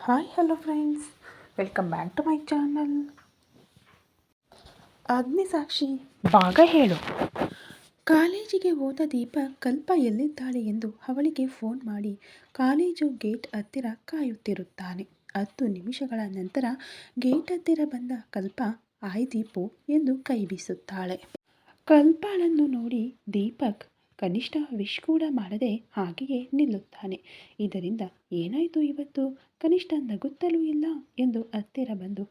Hi hello friends, welcome back to my channel. Agnisakshi ಭಾಗ 7. ಕಾಲೇಜಿಗೆ ಹೋದ ದೀಪ ಕಲ್ಪ ಎಲ್ಲಿದ್ದಾಳೆ ಎಂದು ಅವಳಿಗೆ ಫೋನ್ ಮಾಡಿ ಕಾಲೇಜು ಗೇಟ್ ಹತ್ತಿರ ಕಾಯುತ್ತಿರುತ್ತಾನೆ. 10 ನಿಮಿಷಗಳ ನಂತರ ಗೇಟ್ ಹತ್ತಿರ ಬಂದ ಕಲ್ಪ ಹಾಯ್ ದೀಪು ಎಂದು ಕೈ ಬೀಸುತ್ತಾಳೆ. ಕಲ್ಪಳನ್ನು ನೋಡಿ ದೀಪಕ್ ಕನಿಷ್ಠ ವಿಶ್ ಕೂಡ ಮಾಡದೆ ಹಾಗೆಯೇ ನಿಲ್ಲುತ್ತಾನೆ. ಇದರಿಂದ ಏನಾಯಿತು ಇವತ್ತು, ಕನಿಷ್ಠ ನಗುತ್ತಲೂ ಇಲ್ಲ ಎಂದು ಹತ್ತಿರ ಬಂದು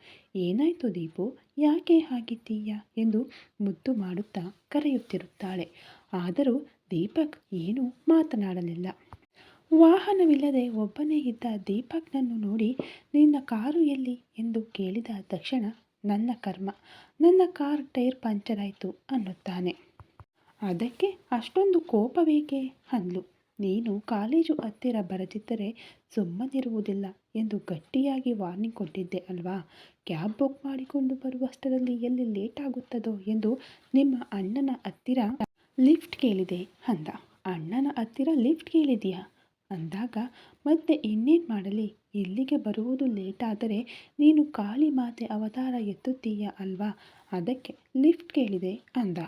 ಏನಾಯಿತು ದೀಪು, ಯಾಕೆ ಹಾಗಿದ್ದೀಯಾ ಎಂದು ಮುದ್ದು ಮಾಡುತ್ತಾ ಕರೆಯುತ್ತಿರುತ್ತಾಳೆ. ಆದರೂ ದೀಪಕ್ ಏನೂ ಮಾತನಾಡಲಿಲ್ಲ. ವಾಹನವಿಲ್ಲದೆ ಒಬ್ಬನೇ ಇದ್ದ ದೀಪಕ್ನನ್ನು ನೋಡಿ ನಿನ್ನ ಕಾರು ಎಲ್ಲಿ ಎಂದು ಕೇಳಿದ ತಕ್ಷಣ ನನ್ನ ಕರ್ಮ, ನನ್ನ ಕಾರ್ ಟೈರ್ ಪಂಚರ್ ಆಯಿತು ಅನ್ನುತ್ತಾನೆ. ಅದಕ್ಕೆ ಅಷ್ಟೊಂದು ಕೋಪವೇಕೆ ಅಂದ್ಲು. ನೀನು ಕಾಲೇಜು ಹತ್ತಿರ ಬರದಿದ್ದರೆ ಸುಮ್ಮನಿರುವುದಿಲ್ಲ ಎಂದು ಗಟ್ಟಿಯಾಗಿ ವಾರ್ನಿಂಗ್ ಕೊಟ್ಟಿದ್ದೆ ಅಲ್ವಾ. ಕ್ಯಾಬ್ ಬುಕ್ ಮಾಡಿಕೊಂಡು ಬರುವಷ್ಟರಲ್ಲಿ ಎಲ್ಲಿ ಲೇಟ್ ಆಗುತ್ತದೋ ಎಂದು ನಿಮ್ಮ ಅಣ್ಣನ ಹತ್ತಿರ ಲಿಫ್ಟ್ ಕೇಳಿದೆ ಅಂದ. ಅಣ್ಣನ ಹತ್ತಿರ ಲಿಫ್ಟ್ ಕೇಳಿದೆಯಾ ಅಂದಾಗ ಮತ್ತೆ ಇನ್ನೇನು ಮಾಡಲಿ, ಇಲ್ಲಿಗೆ ಬರುವುದು ಲೇಟ್ ಆದರೆ ನೀನು ಕಾಳಿ ಮಾತೆ ಅವತಾರ ಎತ್ತುತ್ತೀಯ ಅಲ್ವಾ, ಅದಕ್ಕೆ ಲಿಫ್ಟ್ ಕೇಳಿದೆ ಅಂದ.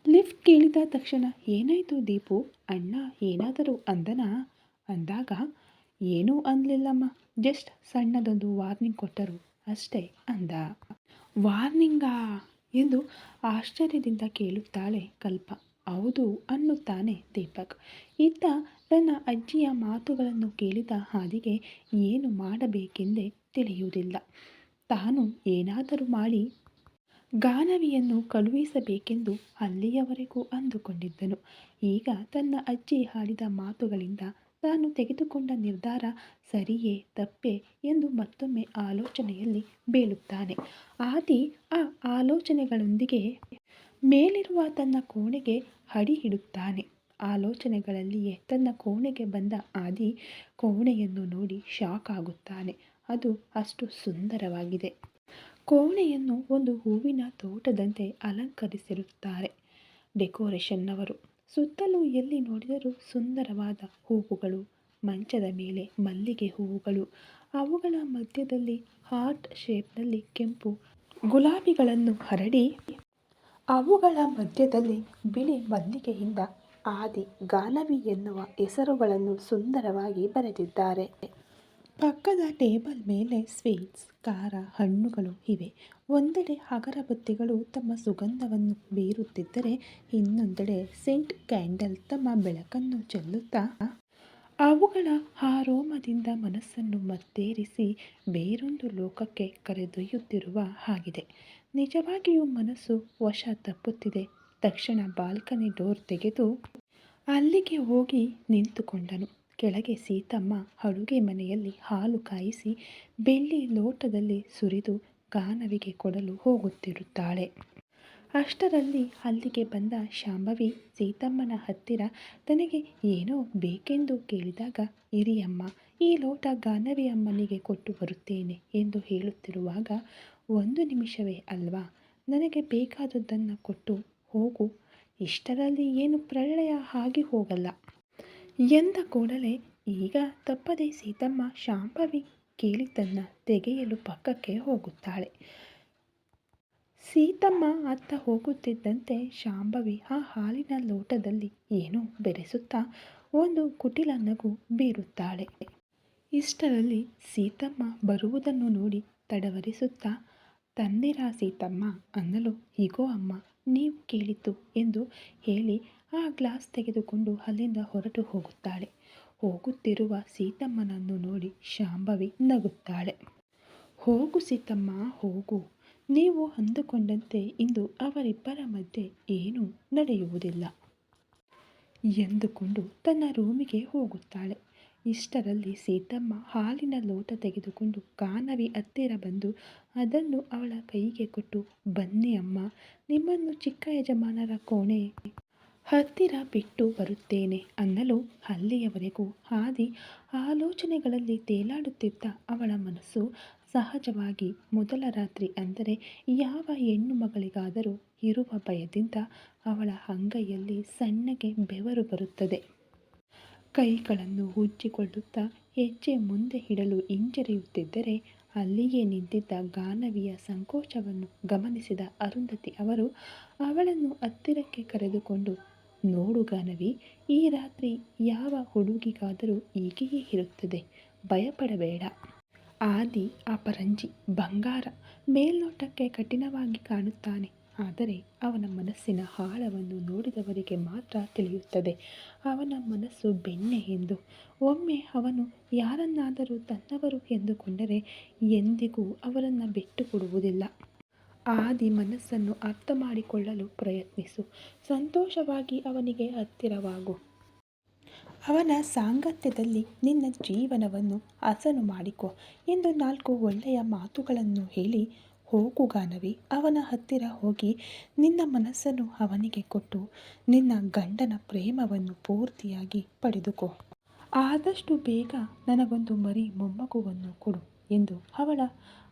ಲಿಫ್ಟ್ ಕೇಳಿದ ತಕ್ಷಣ ಏನಾಯಿತು ದೀಪು, ಅಣ್ಣ ಏನಾದರೂ ಅಂದನಾ ಅಂದಾಗ ಏನೂ ಅನ್ನಲಿಲ್ಲಮ್ಮ, ಜಸ್ಟ್ ಸಣ್ಣದೊಂದು ವಾರ್ನಿಂಗ್ ಕೊಟ್ಟರು ಅಷ್ಟೇ ಅಂದ. ವಾರ್ನಿಂಗಾ ಎಂದು ಆಶ್ಚರ್ಯದಿಂದ ಕೇಳುತ್ತಾಳೆ ಕಲ್ಪ. ಹೌದು ಅನ್ನುತ್ತಾನೆ ದೀಪಕ್. ಇತ್ತ ತನ್ನ ಅಜ್ಜಿಯ ಮಾತುಗಳನ್ನು ಕೇಳಿದ ಹಾದಿಗೆ ಏನು ಮಾಡಬೇಕೆಂದೇ ತಿಳಿಯುವುದಿಲ್ಲ. ತಾನು ಏನಾದರೂ ಮಾಡಿ ಗಾನವಿಯನ್ನು ಕಳುಹಿಸಬೇಕೆಂದು ಅಲ್ಲಿಯವರೆಗೂ ಅಂದುಕೊಂಡಿದ್ದನು. ಈಗ ತನ್ನ ಅಜ್ಜಿ ಆಡಿದ ಮಾತುಗಳಿಂದ ತಾನು ತೆಗೆದುಕೊಂಡ ನಿರ್ಧಾರ ಸರಿಯೇ ತಪ್ಪೇ ಎಂದು ಮತ್ತೊಮ್ಮೆ ಆಲೋಚನೆಯಲ್ಲಿ ಬೀಳುತ್ತಾನೆ. ಆದಿ ಆ ಆಲೋಚನೆಗಳೊಂದಿಗೆ ಮೇಲಿರುವ ತನ್ನ ಕೋಣೆಗೆ ಅಡಿ ಇಡುತ್ತಾನೆ. ಆಲೋಚನೆಗಳಲ್ಲಿಯೇ ತನ್ನ ಕೋಣೆಗೆ ಬಂದ ಆದಿ ಕೋಣೆಯನ್ನು ನೋಡಿ ಶಾಕ್ ಆಗುತ್ತಾನೆ. ಅದು ಅಷ್ಟು ಸುಂದರವಾಗಿದೆ. ಕೋಣೆಯನ್ನು ಒಂದು ಹೂವಿನ ತೋಟದಂತೆ ಅಲಂಕರಿಸಿರುತ್ತಾರೆ ಡೆಕೋರೇಷನ್ನವರು. ಸುತ್ತಲೂ ಎಲ್ಲಿ ನೋಡಿದರೂ ಸುಂದರವಾದ ಹೂವುಗಳು, ಮಂಚದ ಮೇಲೆ ಮಲ್ಲಿಗೆ ಹೂವುಗಳು, ಅವುಗಳ ಮಧ್ಯದಲ್ಲಿ ಹಾರ್ಟ್ ಶೇಪ್ನಲ್ಲಿ ಕೆಂಪು ಗುಲಾಬಿಗಳನ್ನು ಹರಡಿ ಅವುಗಳ ಮಧ್ಯದಲ್ಲಿ ಬಿಳಿ ಮಲ್ಲಿಗೆಯಿಂದ ಆದಿ, ಗಾನವಿ ಎನ್ನುವ ಹೆಸರುಗಳನ್ನು ಸುಂದರವಾಗಿ ಬರೆದಿದ್ದಾರೆ. ಪಕ್ಕದ ಟೇಬಲ್ ಮೇಲೆ ಸ್ವೀಟ್ಸ್, ಖಾರ, ಹಣ್ಣುಗಳು ಇವೆ. ಒಂದೆಡೆ ಅಗರಬತ್ತಿಗಳು ತಮ್ಮ ಸುಗಂಧವನ್ನು ಬೀರುತ್ತಿದ್ದರೆ ಇನ್ನೊಂದೆಡೆ ಸೆಂಟ್ ಕ್ಯಾಂಡಲ್ ತಮ್ಮ ಬೆಳಕನ್ನು ಚೆಲ್ಲುತ್ತಾ ಅವುಗಳ ಆರೋಮದಿಂದ ಮನಸ್ಸನ್ನು ಮತ್ತೇರಿಸಿ ಬೇರೊಂದು ಲೋಕಕ್ಕೆ ಕರೆದೊಯ್ಯುತ್ತಿರುವ ಹಾಗಿದೆ. ನಿಜವಾಗಿಯೂ ಮನಸ್ಸು ವಶ ತಪ್ಪುತ್ತಿದೆ. ತಕ್ಷಣ ಬಾಲ್ಕನಿ ಡೋರ್ ತೆಗೆದು ಅಲ್ಲಿಗೆ ಹೋಗಿ ನಿಂತುಕೊಂಡನು. ಕೆಳಗೆ ಸೀತಮ್ಮ ಅಡುಗೆ ಮನೆಯಲ್ಲಿ ಹಾಲು ಕಾಯಿಸಿ ಬೆಳ್ಳಿ ಲೋಟದಲ್ಲಿ ಸುರಿದು ಗಾನವಿಗೆ ಕೊಡಲು ಹೋಗುತ್ತಿರುತ್ತಾಳೆ. ಅಷ್ಟರಲ್ಲಿ ಅಲ್ಲಿಗೆ ಬಂದ ಶಾಂಭವಿ ಸೀತಮ್ಮನ ಹತ್ತಿರ ತನಗೆ ಏನೋ ಬೇಕೆಂದು ಕೇಳಿದಾಗ, ಇರಿಯಮ್ಮ, ಈ ಲೋಟ ಗಾನವಿ ಅಮ್ಮನಿಗೆ ಕೊಟ್ಟು ಬರುತ್ತೇನೆ ಎಂದು ಹೇಳುತ್ತಿರುವಾಗ, 1 ನಿಮಿಷವೇ ಅಲ್ವಾ, ನನಗೆ ಬೇಕಾದುದನ್ನು ಕೊಟ್ಟು ಹೋಗು, ಇಷ್ಟರಲ್ಲಿ ಏನು ಪ್ರಳಯ ಆಗಿ ಹೋಗಲ್ಲ ಎಂದ ಕೂಡಲೇ ಈಗ ತಪ್ಪದೆ ಸೀತಮ್ಮ ಶಾಂಭವಿ ಕೇಳಿದ್ದನ್ನು ತೆಗೆಯಲು ಪಕ್ಕಕ್ಕೆ ಹೋಗುತ್ತಾಳೆ. ಸೀತಮ್ಮ ಅತ್ತ ಹೋಗುತ್ತಿದ್ದಂತೆ ಶಾಂಭವಿ ಆ ಹಾಲಿನ ಲೋಟದಲ್ಲಿ ಏನೋ ಬೆರೆಸುತ್ತಾ ಒಂದು ಕುಟಿಲ ನಗು ಬೀರುತ್ತಾಳೆ. ಇಷ್ಟರಲ್ಲಿ ಸೀತಮ್ಮ ಬರುವುದನ್ನು ನೋಡಿ ತಡವರಿಸುತ್ತಾ, ತನ್ನಿರಾ ಸೀತಮ್ಮ ಅನ್ನಲು, ಹೀಗೋ ಅಮ್ಮ, ನೀವು ಕೇಳಿದ್ದು ಎಂದು ಹೇಳಿ ಆ ಗ್ಲಾಸ್ ತೆಗೆದುಕೊಂಡು ಅಲ್ಲಿಂದ ಹೊರಟು ಹೋಗುತ್ತಾಳೆ. ಹೋಗುತ್ತಿರುವ ಸೀತಮ್ಮನನ್ನು ನೋಡಿ ಶಾಂಭವಿ ನಗುತ್ತಾಳೆ. ಹೋಗು ಸೀತಮ್ಮ ಹೋಗು, ನೀವು ಅಂದುಕೊಂಡಂತೆ ಇಂದು ಅವರಿಬ್ಬರ ಮಧ್ಯೆ ಏನೂ ನಡೆಯುವುದಿಲ್ಲ ಎಂದುಕೊಂಡು ತನ್ನ ರೂಮಿಗೆ ಹೋಗುತ್ತಾಳೆ. ಇಷ್ಟರಲ್ಲಿ ಸೀತಮ್ಮ ಹಾಲಿನ ಲೋಟ ತೆಗೆದುಕೊಂಡು ಗಾನವಿ ಹತ್ತಿರ ಬಂದು ಅದನ್ನು ಅವಳ ಕೈಗೆ ಕೊಟ್ಟು, ಬನ್ನಿ ಅಮ್ಮ, ನಿಮ್ಮನ್ನು ಚಿಕ್ಕ ಯಜಮಾನರ ಕೋಣೆ ಹತ್ತಿರ ಬಿಟ್ಟು ಬರುತ್ತೇನೆ ಅನ್ನಲು, ಅಲ್ಲಿಯವರೆಗೂ ಆದಿ ಆಲೋಚನೆಗಳಲ್ಲಿ ತೇಲಾಡುತ್ತಿದ್ದ ಅವಳ ಮನಸ್ಸು ಸಹಜವಾಗಿ ಮೊದಲ ರಾತ್ರಿ ಅಂದರೆ ಯಾವ ಹೆಣ್ಣು ಮಗಳಿಗಾದರೂ ಇರುವ ಭಯದಿಂದ ಅವಳ ಅಂಗೈಯಲ್ಲಿ ಸಣ್ಣಗೆ ಬೆವರು ಬರುತ್ತದೆ. ಕೈಗಳನ್ನು ಉಜ್ಜಿಕೊಳ್ಳುತ್ತಾ ಹೆಜ್ಜೆ ಮುಂದೆ ಇಡಲು ಹಿಂಜರಿಯುತ್ತಿದ್ದರೆ ಅಲ್ಲಿಯೇ ನಿಂತಿದ್ದ ಗಾನವಿಯ ಸಂಕೋಚವನ್ನು ಗಮನಿಸಿದ ಅರುಂಧತಿ ಅವರು ಅವಳನ್ನು ಹತ್ತಿರಕ್ಕೆ ಕರೆದುಕೊಂಡು, ನೋಡು ಗಾನವಿ, ಈ ರಾತ್ರಿ ಯಾವ ಹುಡುಗಿಗಾದರೂ ಹೀಗೆಯೇ ಇರುತ್ತದೆ, ಭಯಪಡಬೇಡ. ಆದಿ ಅಪರಂಜಿ, ಬಂಗಾರ. ಮೇಲ್ನೋಟಕ್ಕೆ ಕಠಿಣವಾಗಿ ಕಾಣುತ್ತಾನೆ, ಆದರೆ ಅವನ ಮನಸ್ಸಿನ ಆಳವನ್ನು ನೋಡಿದವರಿಗೆ ಮಾತ್ರ ತಿಳಿಯುತ್ತದೆ ಅವನ ಮನಸ್ಸು ಬೆಣ್ಣೆ ಎಂದು. ಒಮ್ಮೆ ಅವನು ಯಾರನ್ನಾದರೂ ತನ್ನವರು ಎಂದುಕೊಂಡರೆ ಎಂದಿಗೂ ಅವರನ್ನು ಬಿಟ್ಟು ಕೊಡುವುದಿಲ್ಲ. ಆದಿ ಮನಸ್ಸನ್ನು ಅರ್ಥ ಮಾಡಿಕೊಳ್ಳಲು ಪ್ರಯತ್ನಿಸು, ಸಂತೋಷವಾಗಿ ಅವನಿಗೆ ಹತ್ತಿರವಾಗು. ಅವನ ಸಾಂಗತ್ಯದಲ್ಲಿ ನಿನ್ನ ಜೀವನವನ್ನು ಹಸನು ಮಾಡಿಕೊ ಎಂದು 4 ಒಳ್ಳೆಯ ಮಾತುಗಳನ್ನು ಹೇಳಿ ಹೋಗು ಗಾನವಿ. ಅವನ ಹತ್ತಿರ ಹೋಗಿ ನಿನ್ನ ಮನಸ್ಸನ್ನು ಅವನಿಗೆ ಕೊಟ್ಟು ನಿನ್ನ ಗಂಡನ ಪ್ರೇಮವನ್ನು ಪೂರ್ತಿಯಾಗಿ ಪಡೆದುಕೋ. ಆದಷ್ಟು ಬೇಗ ನನಗೊಂದು ಮರಿ ಮೊಮ್ಮಗುವನ್ನು ಕೊಡು ಎಂದು ಅವಳ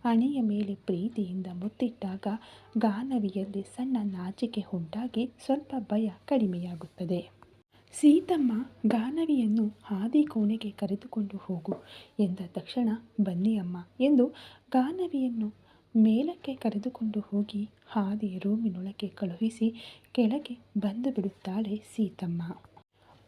ಹಣೆಯ ಮೇಲೆ ಪ್ರೀತಿಯಿಂದ ಮುತ್ತಿಟ್ಟಾಗ ಗಾನವಿಯಲ್ಲಿ ಸಣ್ಣ ನಾಚಿಕೆ ಉಂಟಾಗಿ ಸ್ವಲ್ಪ ಭಯ ಕಡಿಮೆಯಾಗುತ್ತದೆ. ಸೀತಮ್ಮ ಗಾನವಿಯನ್ನು ಆದಿ ಕೋಣೆಗೆ ಕರೆದುಕೊಂಡು ಹೋಗು ಎಂದ ತಕ್ಷಣ ಬನ್ನಿ ಅಮ್ಮ ಎಂದು ಗಾನವಿಯನ್ನು ಮೇಲಕ್ಕೆ ಕರೆದುಕೊಂಡು ಹೋಗಿ ಆದಿ ರೂಮಿನೊಳಗೆ ಕಳುಹಿಸಿ ಕೆಳಗೆ ಬಂದು ಬಿಡುತ್ತಾಳೆ ಸೀತಮ್ಮ.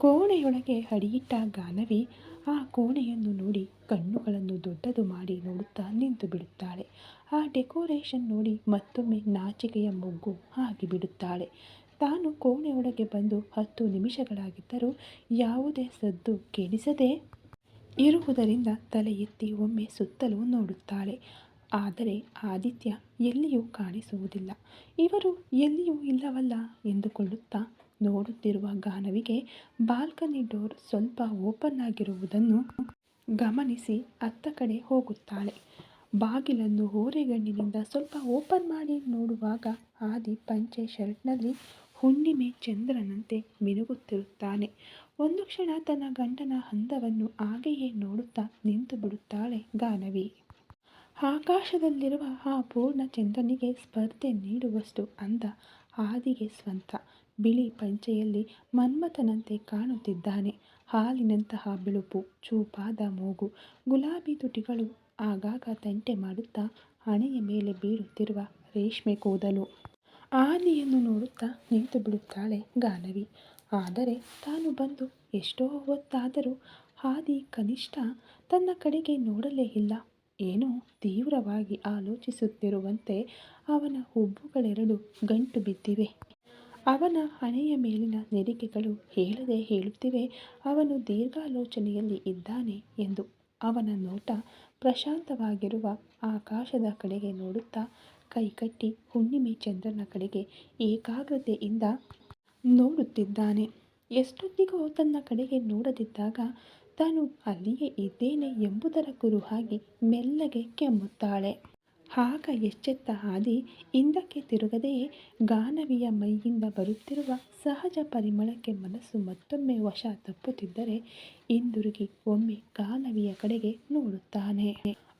ಕೋಣೆಯೊಳಗೆ ಅಡಿಯಿಟ್ಟ ಗಾನವಿ ಆ ಕೋಣೆಯನ್ನು ನೋಡಿ ಕಣ್ಣುಗಳನ್ನು ದೊಡ್ಡದು ಮಾಡಿ ನೋಡುತ್ತಾ ನಿಂತು ಬಿಡುತ್ತಾಳೆ. ಆ ಡೆಕೋರೇಷನ್ ನೋಡಿ ಮತ್ತೊಮ್ಮೆ ನಾಚಿಕೆಯ ಮೊಗ್ಗು ಆಗಿಬಿಡುತ್ತಾಳೆ. ತಾನು ಕೋಣೆಯೊಳಗೆ ಬಂದು 10 ನಿಮಿಷಗಳಾಗಿದ್ದರೂ ಯಾವುದೇ ಸದ್ದು ಕೇಳಿಸದೇ ಇರುವುದರಿಂದ ತಲೆ ಎತ್ತಿ ಒಮ್ಮೆ ಸುತ್ತಲೂ ನೋಡುತ್ತಾಳೆ. ಆದರೆ ಆದಿತ್ಯ ಎಲ್ಲಿಯೂ ಕಾಣಿಸುವುದಿಲ್ಲ. ಇವರು ಎಲ್ಲಿಯೂ ಇಲ್ಲವಲ್ಲ ಎಂದುಕೊಳ್ಳುತ್ತಾ ನೋಡುತ್ತಿರುವ ಗಾನವಿಗೆ ಬಾಲ್ಕನಿ ಡೋರ್ ಸ್ವಲ್ಪ ಓಪನ್ ಆಗಿರುವುದನ್ನು ಗಮನಿಸಿ ಅತ್ತ ಕಡೆ ಹೋಗುತ್ತಾಳೆ. ಬಾಗಿಲನ್ನು ಓರೆಗಣ್ಣಿನಿಂದ ಸ್ವಲ್ಪ ಓಪನ್ ಮಾಡಿ ನೋಡುವಾಗ ಆದಿ ಪಂಚೆ ಶರ್ಟ್ನಲ್ಲಿ ಹುಣ್ಣಿಮೆ ಚಂದ್ರನಂತೆ ಮಿನುಗುತ್ತಿರುತ್ತಾನೆ. ಒಂದು ಕ್ಷಣ ತನ್ನ ಗಂಡನ ಅಂದವನ್ನು ಹಾಗೆಯೇ ನೋಡುತ್ತಾ ನಿಂತು ಬಿಡುತ್ತಾಳೆ ಗಾನವಿ. ಆಕಾಶದಲ್ಲಿರುವ ಆ ಪೂರ್ಣ ಚಂದ್ರನಿಗೆ ಸ್ಪರ್ಧೆ ನೀಡುವಷ್ಟು ಅಂದ ಆದಿಗೆ ಸ್ವಂತ. ಬಿಳಿ ಪಂಚೆಯಲ್ಲಿ ಮನ್ಮಥನಂತೆ ಕಾಣುತ್ತಿದ್ದಾನೆ. ಹಾಲಿನಂತಹ ಬಿಳುಪು, ಚೂಪಾದ ಮೂಗು, ಗುಲಾಬಿ ತುಟಿಗಳು, ಆಗಾಗ ತಂಟೆ ಮಾಡುತ್ತಾ ಹಣೆಯ ಮೇಲೆ ಬೀಳುತ್ತಿರುವ ರೇಷ್ಮೆ ಕೂದಲು. ಆದಿಯನ್ನು ನೋಡುತ್ತಾ ನಿಂತು ಬಿಡುತ್ತಾಳೆ ಗಾನವಿ. ಆದರೆ ತಾನು ಬಂದು ಎಷ್ಟೋ ಹೊತ್ತಾದರೂ ಆದಿ ಕನಿಷ್ಠ ತನ್ನ ಕಡೆಗೆ ನೋಡಲೇ ಇಲ್ಲ. ಏನೋ ತೀವ್ರವಾಗಿ ಆಲೋಚಿಸುತ್ತಿರುವಂತೆ ಅವನ ಹುಬ್ಬುಗಳೆರಡು ಗಂಟು ಬಿದ್ದಿವೆ. ಅವನ ಹಣೆಯ ಮೇಲಿನ ನೆರಿಗೆಗಳು ಹೇಳದೆ ಹೇಳುತ್ತಿವೆ ಅವನು ದೀರ್ಘಾಲೋಚನೆಯಲ್ಲಿ ಇದ್ದಾನೆ ಎಂದು. ಅವನ ನೋಟ ಪ್ರಶಾಂತವಾಗಿರುವ ಆಕಾಶದ ಕಡೆಗೆ ನೋಡುತ್ತಾ ಕೈಕಟ್ಟಿ ಹುಣ್ಣಿಮೆ ಚಂದ್ರನ ಕಡೆಗೆ ಏಕಾಗ್ರತೆಯಿಂದ ನೋಡುತ್ತಿದ್ದಾನೆ. ಎಷ್ಟೊತ್ತಿಗೋ ತನ್ನ ಕಡೆಗೆ ನೋಡದಿದ್ದಾಗ ತಾನು ಅಲ್ಲಿಯೇ ಇದ್ದೇನೆ ಎಂಬುದರ ಕುರುಹಾಗಿ ಮೆಲ್ಲಗೆ ಕೆಮ್ಮುತ್ತಾಳೆ. ಆಗ ಎಚ್ಚೆತ್ತ ಆದಿ ಹಿಂದಕ್ಕೆ ತಿರುಗದೆಯೇ ಗಾನವಿಯ ಮೈಯಿಂದ ಬರುತ್ತಿರುವ ಸಹಜ ಪರಿಮಳಕ್ಕೆ ಮನಸ್ಸು ಮತ್ತೊಮ್ಮೆ ವಶ ತಪ್ಪುತ್ತಿದ್ದರೆ ಹಿಂದಿರುಗಿ ಒಮ್ಮೆ ಗಾನವಿಯ ಕಡೆಗೆ ನೋಡುತ್ತಾನೆ.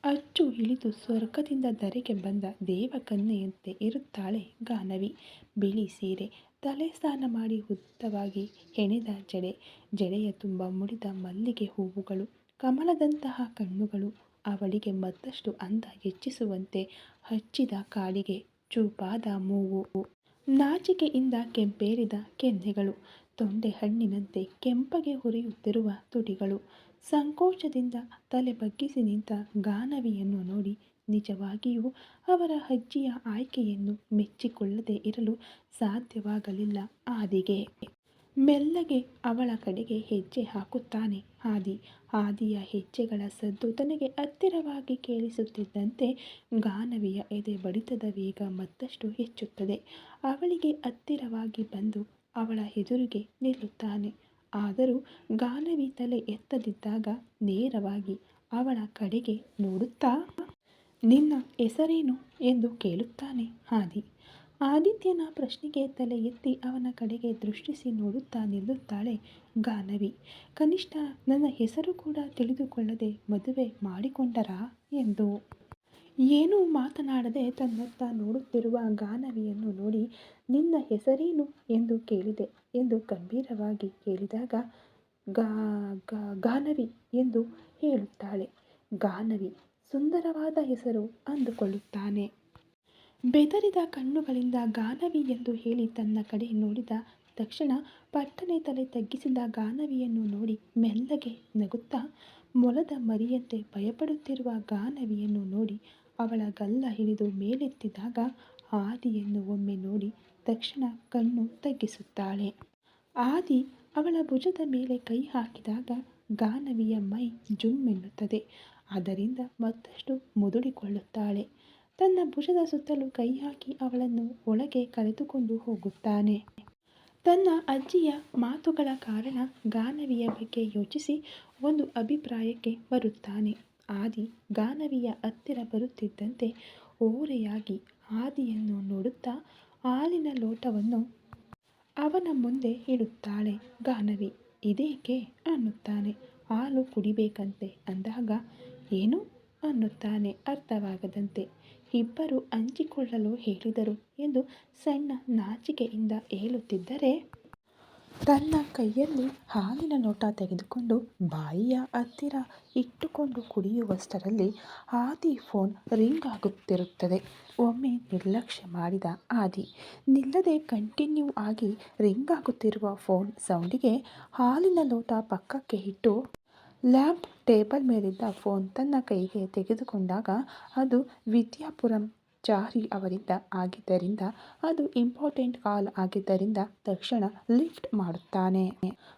ಅಚ್ಚು ಇಳಿದು ಸ್ವರ್ಗದಿಂದ ಧರೆಗೆ ಬಂದ ದೇವಕನ್ಯೆಯಂತೆ ಇರುತ್ತಾಳೆ ಗಾನವಿ. ಬಿಳಿ ಸೀರೆ, ತಲೆ ಸ್ನಾನ ಮಾಡಿ ಉದ್ದವಾಗಿ ಹೆಣೆದ ಜಡೆ, ಜಡೆಯ ತುಂಬ ಮುಡಿದ ಮಲ್ಲಿಗೆ ಹೂವುಗಳು, ಕಮಲದಂತಹ ಕಣ್ಣುಗಳು, ಅವಳಿಗೆ ಮತ್ತಷ್ಟು ಅಂದ ಹೆಚ್ಚಿಸುವಂತೆ ಹಚ್ಚಿದ ಕಾಡಿಗೆ, ಚೂಪಾದ ಮೂಗು, ನಾಚಿಕೆಯಿಂದ ಕೆಂಪೇರಿದ ಕೆನ್ನೆಗಳು, ತೊಂಡೆ ಹಣ್ಣಿನಂತೆ ಕೆಂಪಗೆ ಹುರಿಯುತ್ತಿರುವ ತುಟಿಗಳು. ಸಂಕೋಚದಿಂದ ತಲೆ ಬಗ್ಗಿಸಿ ನಿಂತ ಗಾನವಿಯನ್ನು ನೋಡಿ ನಿಜವಾಗಿಯೂ ಅವರ ಅಜ್ಜಿಯ ಆಯ್ಕೆಯನ್ನು ಮೆಚ್ಚಿಕೊಳ್ಳದೆ ಇರಲು ಸಾಧ್ಯವಾಗಲಿಲ್ಲ ಆದಿಗೆ. ಮೆಲ್ಲಗೆ ಅವಳ ಕಡೆಗೆ ಹೆಜ್ಜೆ ಹಾಕುತ್ತಾನೆ ಆದಿ. ಆದಿಯ ಹೆಜ್ಜೆಗಳ ಸದ್ದು ತನಗೆ ಹತ್ತಿರವಾಗಿ ಕೇಳಿಸುತ್ತಿದ್ದಂತೆ ಗಾನವಿಯ ಎದೆ ಬಡಿತದ ವೇಗ ಮತ್ತಷ್ಟು ಹೆಚ್ಚುತ್ತದೆ. ಅವಳಿಗೆ ಹತ್ತಿರವಾಗಿ ಬಂದು ಅವಳ ಎದುರಿಗೆ ನಿಲ್ಲುತ್ತಾನೆ. ಆದರೂ ಗಾನವಿ ತಲೆ ಎತ್ತದಿದ್ದಾಗ ನೇರವಾಗಿ ಅವಳ ಕಡೆಗೆ ನೋಡುತ್ತಾ, ನಿನ್ನ ಹೆಸರೇನು ಎಂದು ಕೇಳುತ್ತಾನೆ ಆದಿ. ಆದಿತ್ಯನ ಪ್ರಶ್ನೆಗೆ ತಲೆ ಎತ್ತಿ ಅವನ ಕಡೆಗೆ ದೃಷ್ಟಿಸಿ ನೋಡುತ್ತಾ ನಿಲ್ಲುತ್ತಾಳೆ ಗಾನವಿ. ಕನಿಷ್ಠ ನನ್ನ ಹೆಸರು ಕೂಡ ತಿಳಿದುಕೊಳ್ಳದೆ ಮದುವೆ ಮಾಡಿಕೊಂಡರಾ ಎಂದು. ಏನೂ ಮಾತನಾಡದೆ ತನ್ನತ್ತ ನೋಡುತ್ತಿರುವ ಗಾನವಿಯನ್ನು ನೋಡಿ, ನಿನ್ನ ಹೆಸರೇನು ಎಂದು ಕೇಳಿದೆ ಎಂದು ಗಂಭೀರವಾಗಿ ಕೇಳಿದಾಗ ಗಾನವಿ ಎಂದು ಹೇಳುತ್ತಾಳೆ. ಗಾನವಿ ಸುಂದರವಾದ ಹೆಸರು ಅಂದುಕೊಳ್ಳುತ್ತಾನೆ. ಬೆದರಿದ ಕಣ್ಣುಗಳಿಂದ ಗಾನವಿ ಎಂದು ಹೇಳಿ ತನ್ನ ಕಡೆ ನೋಡಿದ ತಕ್ಷಣ ಪಟ್ಟನೆ ತಲೆ ತಗ್ಗಿಸಿದ ಗಾನವಿಯನ್ನು ನೋಡಿ ಮೆಲ್ಲಗೆ ನಗುತ್ತಾ ಮೊಲದ ಮರಿಯಂತೆ ಭಯಪಡುತ್ತಿರುವ ಗಾನವಿಯನ್ನು ನೋಡಿ ಅವಳ ಗಲ್ಲ ಹಿಡಿದು ಮೇಲೆತ್ತಿದಾಗ ಆದಿಯನ್ನು ಒಮ್ಮೆ ನೋಡಿ ತಕ್ಷಣ ಕಣ್ಣು ತಗ್ಗಿಸುತ್ತಾಳೆ. ಆದಿ ಅವಳ ಭುಜದ ಮೇಲೆ ಕೈ ಹಾಕಿದಾಗ ಗಾನವಿಯ ಮೈ ಜುಮ್ಮೆನ್ನುತ್ತದೆ. ಅದರಿಂದ ಮತ್ತಷ್ಟು ಮುದುಡಿಕೊಳ್ಳುತ್ತಾಳೆ. ತನ್ನ ಭುಜದ ಸುತ್ತಲೂ ಕೈ ಹಾಕಿ ಅವಳನ್ನು ಒಳಗೆ ಕರೆದುಕೊಂಡು ಹೋಗುತ್ತಾನೆ. ತನ್ನ ಅಜ್ಜಿಯ ಮಾತುಗಳ ಕಾರಣ ಗಾನವಿಯ ಬಗ್ಗೆ ಯೋಚಿಸಿ ಒಂದು ಅಭಿಪ್ರಾಯಕ್ಕೆ ಬರುತ್ತಾನೆ. ಆದಿ ಗಾನವಿಯ ಹತ್ತಿರ ಬರುತ್ತಿದ್ದಂತೆ ಓರೆಯಾಗಿ ಆದಿಯನ್ನು ನೋಡುತ್ತಾ ಹಾಲಿನ ಲೋಟವನ್ನು ಅವನ ಮುಂದೆ ಇಡುತ್ತಾಳೆ. ಗಾನವಿ ಇದೇಕೆ ಅನ್ನುತ್ತಾನೆ. ಹಾಲು ಕುಡಿಬೇಕಂತೆ ಅಂದಾಗ ಏನು ಅನ್ನುತ್ತಾನೆ ಅರ್ಥವಾಗದಂತೆ. ಇಬ್ಬರು ಹಂಚಿಕೊಳ್ಳಲು ಹೇಳಿದರು ಎಂದು ಸಣ್ಣ ನಾಚಿಕೆಯಿಂದ ಹೇಳುತ್ತಿದ್ದರೆ ತನ್ನ ಕೈಯಲ್ಲಿ ಹಾಲಿನ ಲೋಟ ತೆಗೆದುಕೊಂಡು ಬಾಯಿಯ ಹತ್ತಿರ ಇಟ್ಟುಕೊಂಡು ಕುಡಿಯುವಷ್ಟರಲ್ಲಿ ಆದಿ ಫೋನ್ ರಿಂಗ್ ಆಗುತ್ತಿರುತ್ತದೆ. ಒಮ್ಮೆ ನಿರ್ಲಕ್ಷ್ಯ ಮಾಡಿದ ಆದಿ ನಿಲ್ಲದೆ ಕಂಟಿನ್ಯೂ ಆಗಿ ರಿಂಗ್ ಆಗುತ್ತಿರುವ ಫೋನ್ ಸೌಂಡಿಗೆ ಹಾಲಿನ ಲೋಟ ಪಕ್ಕಕ್ಕೆ ಇಟ್ಟು ಲ್ಯಾಂಪ್ ಟೇಬಲ್ ಮೇಲಿದ್ದ ಫೋನ್ ತನ್ನ ಕೈಗೆ ತೆಗೆದುಕೊಂಡಾಗ ಅದು ವಿದ್ಯಾಪುರಂ ಚಾರಿ ಅವರಿಂದ ಆಗಿದ್ದರಿಂದ ಅದು ಇಂಪಾರ್ಟೆಂಟ್ ಕಾಲ್ ಆಗಿದ್ದರಿಂದ ತಕ್ಷಣ ಲಿಫ್ಟ್ ಮಾಡುತ್ತಾನೆ.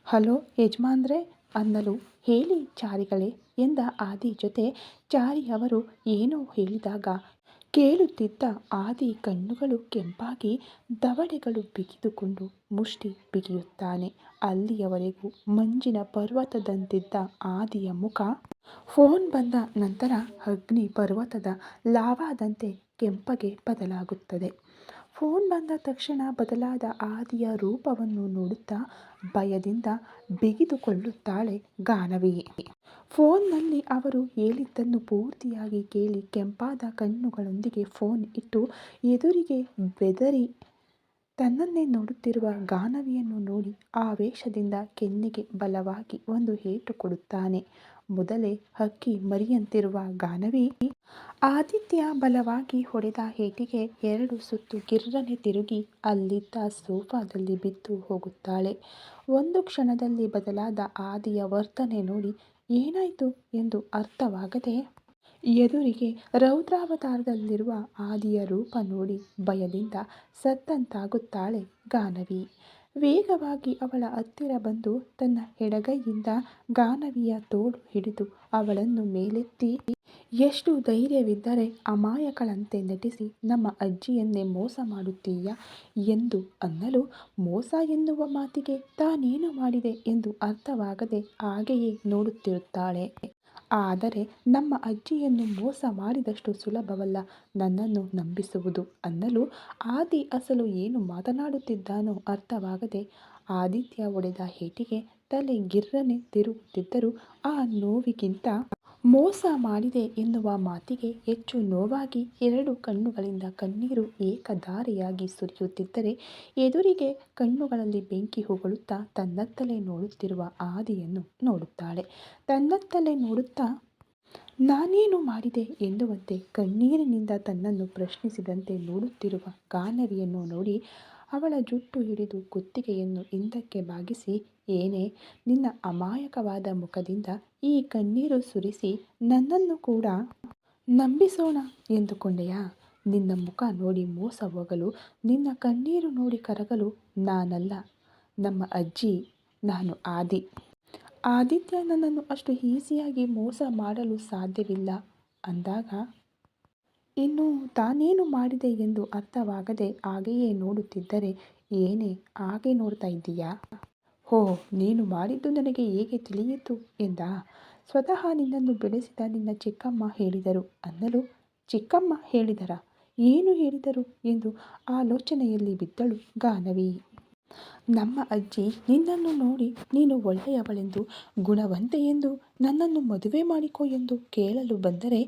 ಹಲೋ ಯಜಮಾನ್ರೆ ಅನ್ನಲು ಹೇಳಿ ಚಾರಿಗಳೇ ಎಂದ ಆದಿ ಜೊತೆ ಚಾರಿ ಅವರು ಏನೋ ಹೇಳಿದಾಗ ಕೇಳುತ್ತಿದ್ದ ಆದಿ ಕಣ್ಣುಗಳು ಕೆಂಪಾಗಿ ದವಡೆಗಳು ಬಿಗಿದುಕೊಂಡು ಮುಷ್ಟಿ ಬಿಗಿಯುತ್ತಾನೆ. ಅಲ್ಲಿಯವರೆಗೂ ಮಂಜಿನ ಪರ್ವತದಂತಿದ್ದ ಆದಿಯ ಮುಖ ಫೋನ್ ಬಂದ ನಂತರ ಅಗ್ನಿ ಪರ್ವತದ ಲಾವಾದಂತೆ ಕೆಂಪಗೆ ಬದಲಾಗುತ್ತದೆ. ಫೋನ್ ಬಂದ ತಕ್ಷಣ ಬದಲಾದ ಆದಿಯ ರೂಪವನ್ನು ನೋಡುತ್ತಾ ಭಯದಿಂದ ಬಿಗಿದುಕೊಳ್ಳುತ್ತಾಳೆ ಗಾನವಿ. ಫೋನ್ನಲ್ಲಿ ಅವರು ಹೇಳಿದ್ದನ್ನು ಪೂರ್ತಿಯಾಗಿ ಕೇಳಿ ಕೆಂಪಾದ ಕಣ್ಣುಗಳೊಂದಿಗೆ ಫೋನ್ ಇಟ್ಟು ಎದುರಿಗೆ ಬೆದರಿ ತನ್ನನ್ನೇ ನೋಡುತ್ತಿರುವ ಗಾನವಿಯನ್ನು ನೋಡಿ ಆವೇಶದಿಂದ ಕೆನ್ನೆಗೆ ಬಲವಾಗಿ ಒಂದು ಏಟು ಕೊಡುತ್ತಾನೆ. ಮೊದಲೇ ಹಕ್ಕಿ ಮರಿಯಂತಿರುವ ಗಾನವಿ ಆದಿತ್ಯ ಬಲವಾಗಿ ಹೊಡೆದ ಏಟಿಗೆ 2 ಸುತ್ತು ಗಿರ್ರನೆ ತಿರುಗಿ ಅಲ್ಲಿದ್ದ ಸೋಫಾದಲ್ಲಿ ಬಿದ್ದು ಹೋಗುತ್ತಾಳೆ. ಒಂದು ಕ್ಷಣದಲ್ಲಿ ಬದಲಾದ ಆದಿಯ ವರ್ತನೆ ನೋಡಿ ಏನಾಯಿತು ಎಂದು ಅರ್ಥವಾಗದೆ ಎದುರಿಗೆ ರೌದ್ರಾವತಾರದಲ್ಲಿರುವ ಆದಿಯ ರೂಪ ನೋಡಿ ಭಯದಿಂದ ಸತ್ತಂತಾಗುತ್ತಾಳೆ ಗಾನವಿ. ವೇಗವಾಗಿ ಅವಳ ಹತ್ತಿರ ಬಂದು ತನ್ನ ಎಡಗೈಯಿಂದ ಗಾನವಿಯ ತೋಳು ಹಿಡಿದು ಅವಳನ್ನು ಮೇಲೆತ್ತಿ ಎಷ್ಟು ಧೈರ್ಯವಿದ್ದರೆ ಅಮಾಯಕಳಂತೆ ನಟಿಸಿ ನಮ್ಮ ಅಜ್ಜಿಯನ್ನೇ ಮೋಸ ಮಾಡುತ್ತೀಯಾ ಎಂದು ಅನ್ನಲು ಮೋಸ ಎನ್ನುವ ಮಾತಿಗೆ ತಾನೇನು ಮಾಡಿದೆ ಎಂದು ಅರ್ಥವಾಗದೆ ಹಾಗೆಯೇ ನೋಡುತ್ತಿರುತ್ತಾಳೆ. ಆದರೆ ನಮ್ಮ ಅಜ್ಜಿಯನ್ನು ಮೋಸ ಮಾಡಿದಷ್ಟು ಸುಲಭವಲ್ಲ ನನ್ನನ್ನು ನಂಬಿಸುವುದು ಅನ್ನಲು ಆದಿ ಅಸಲು ಏನು ಮಾತನಾಡುತ್ತಿದ್ದಾನೋ ಅರ್ಥವಾಗದೆ ಆದಿತ್ಯ ಹೊಡೆದ ಏಟಿಗೆ ತಲೆ ಗಿರ್ರನೆ ತಿರುಗುತ್ತಿದ್ದರೂ ಆ ನೋವಿಗಿಂತ ಮೋಸ ಮಾಡಿದೆ ಎನ್ನುವ ಮಾತಿಗೆ ಹೆಚ್ಚು ನೋವಾಗಿ 2 ಕಣ್ಣುಗಳಿಂದ ಕಣ್ಣೀರು ಏಕಧಾರೆಯಾಗಿ ಸುರಿಯುತ್ತಿದ್ದರೆ ಎದುರಿಗೆ ಕಣ್ಣುಗಳಲ್ಲಿ ಬೆಂಕಿ ಹೊಗಳುತ್ತಾ ತನ್ನತ್ತಲೇ ನೋಡುತ್ತಿರುವ ಆದಿಯನ್ನು ನೋಡುತ್ತಾಳೆ. ತನ್ನತ್ತಲೇ ನೋಡುತ್ತಾ ನಾನೇನು ಮಾಡಿದೆ ಎನ್ನುವಂತೆ ಕಣ್ಣೀರಿನಿಂದ ತನ್ನನ್ನು ಪ್ರಶ್ನಿಸಿದಂತೆ ನೋಡುತ್ತಿರುವ ಗಾನವಿಯನ್ನು ನೋಡಿ ಅವಳ ಜುಟ್ಟು ಹಿಡಿದು ಕುತ್ತಿಗೆಯನ್ನು ಹಿಂದಕ್ಕೆ ಬಾಗಿಸಿ ಏನೇ ನಿನ್ನ ಅಮಾಯಕವಾದ ಮುಖದಿಂದ ಈ ಕಣ್ಣೀರು ಸುರಿಸಿ ನನ್ನನ್ನು ಕೂಡ ನಂಬಿಸೋಣ ಎಂದುಕೊಂಡೆಯಾ? ನಿನ್ನ ಮುಖ ನೋಡಿ ಮೋಸ ಹೋಗಲು ನಿನ್ನ ಕಣ್ಣೀರು ನೋಡಿ ಕರಗಲು ನಾನಲ್ಲ ನಮ್ಮ ಅಜ್ಜಿ, ನಾನು ಆದಿ. ಆದಿತ್ಯ ನನ್ನನ್ನು ಅಷ್ಟು ಈಸಿಯಾಗಿ ಮೋಸ ಮಾಡಲು ಸಾಧ್ಯವಿಲ್ಲ ಅಂದಾಗ ಇನ್ನು ತಾನೇನು ಮಾಡಿದೆ ಎಂದು ಅರ್ಥವಾಗದೆ ಹಾಗೆಯೇ ನೋಡುತ್ತಿದ್ದರೆ ಏನೇ ಹಾಗೆ ನೋಡ್ತಾ ಇದ್ದೀಯಾ? ಹೋ, ನೀನು ಮಾಡಿದ್ದು ನನಗೆ ಹೇಗೆ ತಿಳಿಯಿತು ಎಂದ? ಸ್ವತಃ ನಿನ್ನನ್ನು ಬೆಳೆಸಿದ ನಿನ್ನ ಚಿಕ್ಕಮ್ಮ ಹೇಳಿದರು ಅನ್ನಲು ಚಿಕ್ಕಮ್ಮ ಹೇಳಿದರಾ? ಏನು ಹೇಳಿದರು ಎಂದು ಆಲೋಚನೆಯಲ್ಲಿ ಬಿದ್ದಳು ಗಾನವಿ. ನಮ್ಮ ಅಜ್ಜಿ ನಿನ್ನನ್ನು ನೋಡಿ ನೀನು ಒಳ್ಳೆಯವಳೆಂದು ಗುಣವಂತೆಯೆಂದು ನನ್ನನ್ನು ಮದುವೆ ಮಾಡಿಕೊ ಎಂದು ಕೇಳಲು ಬಂದರೆ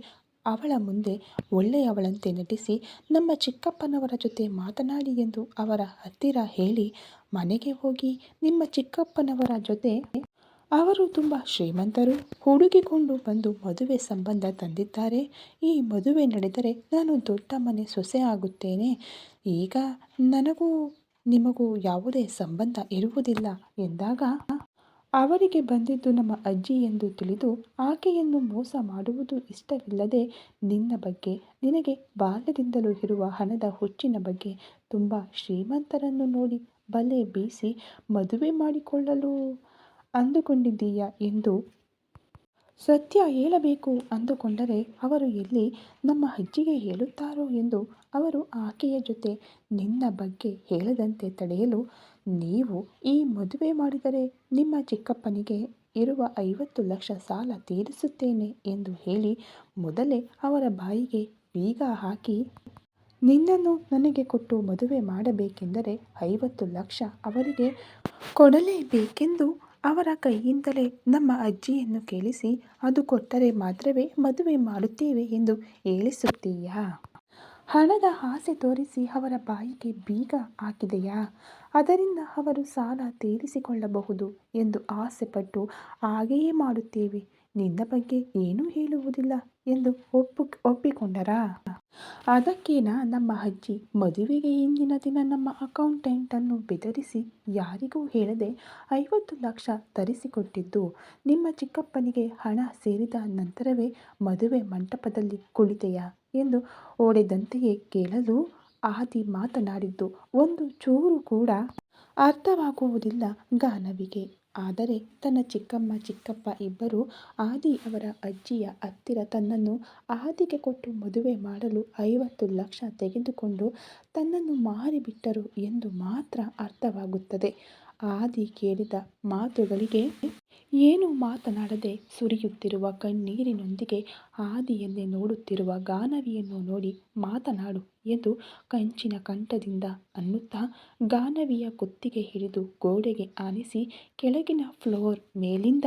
ಅವಳ ಮುಂದೆ ಒಳ್ಳೆಯವಳಂತೆ ನಟಿಸಿ ನಮ್ಮ ಚಿಕ್ಕಪ್ಪನವರ ಜೊತೆ ಮಾತನಾಡಿ ಎಂದು ಅವರ ಹತ್ತಿರ ಹೇಳಿ ಮನೆಗೆ ಹೋಗಿ ನಿಮ್ಮ ಚಿಕ್ಕಪ್ಪನವರ ಜೊತೆ ಅವರು ತುಂಬ ಶ್ರೀಮಂತರು. ಹುಡುಕಿಕೊಂಡು ಬಂದು ಮದುವೆ ಸಂಬಂಧ ತಂದಿದ್ದಾರೆ. ಈ ಮದುವೆ ನಡೆದರೆ ನಾನು ದೊಡ್ಡ ಮನೆ ಸೊಸೆ ಆಗುತ್ತೇನೆ. ಈಗ ನನಗೂ ನಿಮಗೂ ಯಾವುದೇ ಸಂಬಂಧ ಇರುವುದಿಲ್ಲ ಎಂದಾಗ ಅವರಿಗೆ ಬಂದಿದ್ದು ನಮ್ಮ ಅಜ್ಜಿ ಎಂದು ತಿಳಿದು ಆಕೆಯನ್ನು ಮೋಸ ಮಾಡುವುದು ಇಷ್ಟವಿಲ್ಲದೆ ನಿನ್ನ ಬಗ್ಗೆ, ನಿನಗೆ ಬಾಲ್ಯದಿಂದಲೂ ಇರುವ ಹಣದ ಹುಚ್ಚಿನ ಬಗ್ಗೆ, ತುಂಬ ಶ್ರೀಮಂತರನ್ನು ನೋಡಿ ಬಲೆ ಬೀಸಿ ಮದುವೆ ಮಾಡಿಕೊಳ್ಳಲು ಅಂದುಕೊಂಡಿದ್ದೀಯಾ ಎಂದು ಸತ್ಯ ಹೇಳಬೇಕು ಅಂದುಕೊಂಡರೆ ಅವರು ಎಲ್ಲಿ ನಮ್ಮ ಅಜ್ಜಿಗೆ ಹೇಳುತ್ತಾರೋ ಎಂದು ಅವರು ಆಕೆಯ ಜೊತೆ ನಿನ್ನ ಬಗ್ಗೆ ಹೇಳದಂತೆ ತಡೆಯಲು, ನೀವು ಈ ಮದುವೆ ಮಾಡಿದರೆ ನಿಮ್ಮ ಚಿಕ್ಕಪ್ಪನಿಗೆ ಇರುವ 50 ಲಕ್ಷ ಸಾಲ ತೀರಿಸುತ್ತೇನೆ ಎಂದು ಹೇಳಿ ಮೊದಲೇ ಅವರ ಬಾಯಿಗೆ ಬೀಗ ಹಾಕಿ ನಿನ್ನನ್ನು ನನಗೆ ಕೊಟ್ಟು ಮದುವೆ ಮಾಡಬೇಕೆಂದರೆ 50 ಲಕ್ಷ ಅವರಿಗೆ ಕೊಡಲೇಬೇಕೆಂದು ಅವರ ಕೈಯಿಂದಲೇ ನಮ್ಮ ಅಜ್ಜಿಯನ್ನು ಕೇಳಿಸಿ ಅದು ಕೊಟ್ಟರೆ ಮಾತ್ರವೇ ಮದುವೆ ಮಾಡುತ್ತೇವೆ ಎಂದು ಹೇಳಿಸುತ್ತೀಯಾ? ಹಣದ ಆಸೆ ತೋರಿಸಿ ಅವರ ಬಾಯಿಗೆ ಬೀಗ ಹಾಕಿದೆಯಾ? ಅದರಿಂದ ಅವರು ಸಾಲ ತೀರಿಸಿಕೊಳ್ಳಬಹುದು ಎಂದು ಆಸೆಪಟ್ಟು ಹಾಗೆಯೇ ಮಾಡುತ್ತೇವೆ, ನಿನ್ನ ಬಗ್ಗೆ ಏನೂ ಹೇಳುವುದಿಲ್ಲ ಎಂದು ಒಪ್ಪಿಕೊಂಡರಾ? ಅದಕ್ಕೇನಾ ನಮ್ಮ ಅಜ್ಜಿ ಮದುವೆಗೆ ಹಿಂದಿನ ದಿನ ನಮ್ಮ ಅಕೌಂಟೆಂಟನ್ನು ಬೆದರಿಸಿ ಯಾರಿಗೂ ಹೇಳದೆ 50 ಲಕ್ಷ ತರಿಸಿಕೊಟ್ಟಿದ್ದು. ನಿಮ್ಮ ಚಿಕ್ಕಪ್ಪನಿಗೆ ಹಣ ಸೇರಿದ ನಂತರವೇ ಮದುವೆ ಮಂಟಪದಲ್ಲಿ ಕುಳಿತೆಯಾ ಎಂದು ಹೊಡೆದಂತೆಯೇ ಕೇಳಲು ಆದಿ ಮಾತನಾಡಿದ್ದು ಒಂದು ಚೂರು ಕೂಡ ಅರ್ಥವಾಗುವುದಿಲ್ಲ ಗಾನವಿಗೆ. ಆದರೆ ತನ್ನ ಚಿಕ್ಕಮ್ಮ ಚಿಕ್ಕಪ್ಪ ಇಬ್ಬರೂ ಆದಿ ಅವರ ಅಜ್ಜಿಯ ಹತ್ತಿರ ತನ್ನನ್ನು ಆದಿಗೆ ಕೊಟ್ಟು ಮದುವೆ ಮಾಡಲು 50 ಲಕ್ಷ ತೆಗೆದುಕೊಂಡು ತನ್ನನ್ನು ಮಾರಿಬಿಟ್ಟರು ಎಂದು ಮಾತ್ರ ಅರ್ಥವಾಗುತ್ತದೆ. ಆದಿ ಕೇಳಿದ ಮಾತುಗಳಿಗೆ ಏನೂ ಮಾತನಾಡದೆ ಸುರಿಯುತ್ತಿರುವ ಕಣ್ಣೀರಿನೊಂದಿಗೆ ಆದಿಯನ್ನೇ ನೋಡುತ್ತಿರುವ ಗಾನವಿಯನ್ನು ನೋಡಿ ಮಾತನಾಡು ಎಂದು ಕಂಚಿನ ಕಂಠದಿಂದ ಅನ್ನುತ್ತಾ ಗಾನವಿಯ ಕುತ್ತಿಗೆ ಹಿಡಿದು ಗೋಡೆಗೆ ಆನಿಸಿ ಕೆಳಗಿನ ಫ್ಲೋರ್ ಮೇಲಿಂದ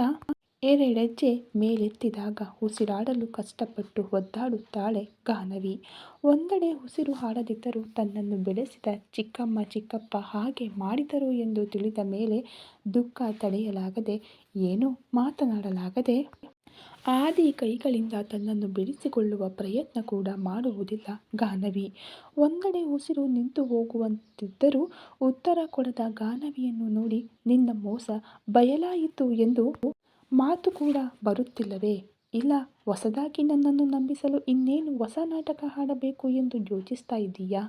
2 ಹೆಜ್ಜೆ ಮೇಲೆತ್ತಿದಾಗ ಉಸಿರಾಡಲು ಕಷ್ಟಪಟ್ಟು ಒದ್ದಾಡುತ್ತಾಳೆ ಗಾನವಿ. ಒಂದೆಡೆ ಉಸಿರು ಆಡದಿದ್ದರೂ ತನ್ನನ್ನು ಬೆಳೆಸಿದ ಚಿಕ್ಕಮ್ಮ ಚಿಕ್ಕಪ್ಪ ಹಾಗೆ ಮಾಡಿದರು ಎಂದು ತಿಳಿದ ಮೇಲೆ ದುಃಖ ತಡೆಯಲಾಗದೆ, ಏನೂ ಮಾತನಾಡಲಾಗದೆ ಆದಿ ಕೈಗಳಿಂದ ತನ್ನನ್ನು ಬಿಡಿಸಿಕೊಳ್ಳುವ ಪ್ರಯತ್ನ ಕೂಡ ಮಾಡುವುದಿಲ್ಲ ಗಾನವಿ. ಒಂದೆಡೆ ಉಸಿರು ನಿಂತು ಹೋಗುವಂತಿದ್ದರೂ ಉತ್ತರ ಕೊಡದ ಗಾನವಿಯನ್ನು ನೋಡಿ ನಿನ್ನ ಮೋಸ ಬಯಲಾಯಿತು ಎಂದು ಮಾತು ಕೂಡ ಬರುತ್ತಿಲ್ಲವೇ? ಇಲ್ಲ ಹೊಸದಾಗಿ ನನ್ನನ್ನು ನಂಬಿಸಲು ಇನ್ನೇನು ಹೊಸ ನಾಟಕ ಆಡಬೇಕು ಎಂದು ಯೋಚಿಸ್ತಾ ಇದ್ದೀಯಾ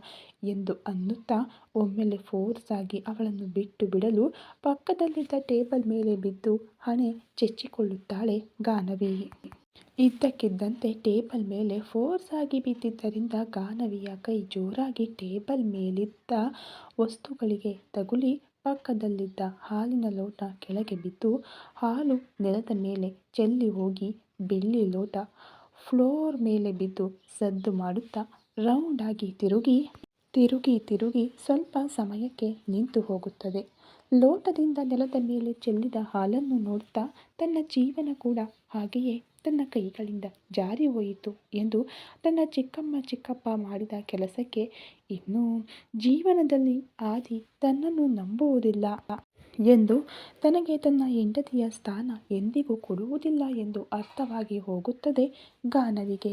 ಎಂದು ಅನ್ನುತ್ತಾ ಒಮ್ಮೆಲೆ ಫೋರ್ಸ್ ಆಗಿ ಅವಳನ್ನು ಬಿಟ್ಟು ಬಿಡಲು ಪಕ್ಕದಲ್ಲಿದ್ದ ಟೇಬಲ್ ಮೇಲೆ ಬಿದ್ದು ಹಣೆ ಚೆಚ್ಚಿಕೊಳ್ಳುತ್ತಾಳೆ ಗಾನವಿ. ಇದ್ದಕ್ಕಿದ್ದಂತೆ ಟೇಬಲ್ ಮೇಲೆ ಫೋರ್ಸ್ ಆಗಿ ಬಿದ್ದಿದ್ದರಿಂದ ಗಾನವಿಯ ಕೈ ಜೋರಾಗಿ ಟೇಬಲ್ ಮೇಲಿದ್ದ ವಸ್ತುಗಳಿಗೆ ತಗುಲಿ ಪಕ್ಕದಲ್ಲಿದ್ದ ಹಾಲಿನ ಲೋಟ ಕೆಳಗೆ ಬಿದ್ದು ಹಾಲು ನೆಲದ ಮೇಲೆ ಚೆಲ್ಲಿ ಹೋಗಿ ಬೆಳ್ಳಿ ಲೋಟ ಫ್ಲೋರ್ ಮೇಲೆ ಬಿದ್ದು ಸದ್ದು ಮಾಡುತ್ತಾ ರೌಂಡ್ ಆಗಿ ತಿರುಗಿ ಸ್ವಲ್ಪ ಸಮಯಕ್ಕೆ ನಿಂತು ಹೋಗುತ್ತದೆ. ಲೋಟದಿಂದ ನೆಲದ ಮೇಲೆ ಚೆಲ್ಲಿದ ಹಾಲನ್ನು ನೋಡುತ್ತಾ ತನ್ನ ಜೀವನ ಕೂಡ ಹಾಗೆಯೇ ತನ್ನ ಕೈಗಳಿಂದ ಜಾರಿ ಹೋಯಿತು ಎಂದು ತನ್ನ ಚಿಕ್ಕಮ್ಮ ಚಿಕ್ಕಪ್ಪ ಮಾಡಿದ ಕೆಲಸಕ್ಕೆ ಇನ್ನೂ ಜೀವನದಲ್ಲಿ ಆದಿ ತನ್ನನ್ನು ನಂಬುವುದಿಲ್ಲ ಎಂದು, ತನಗೆ ತನ್ನ ಹೆಂಡತಿಯ ಸ್ಥಾನ ಎಂದಿಗೂ ಕೊಡುವುದಿಲ್ಲ ಎಂದು ಅರ್ಥವಾಗಿ ಹೋಗುತ್ತದೆ ಗಾನವಿಗೆ.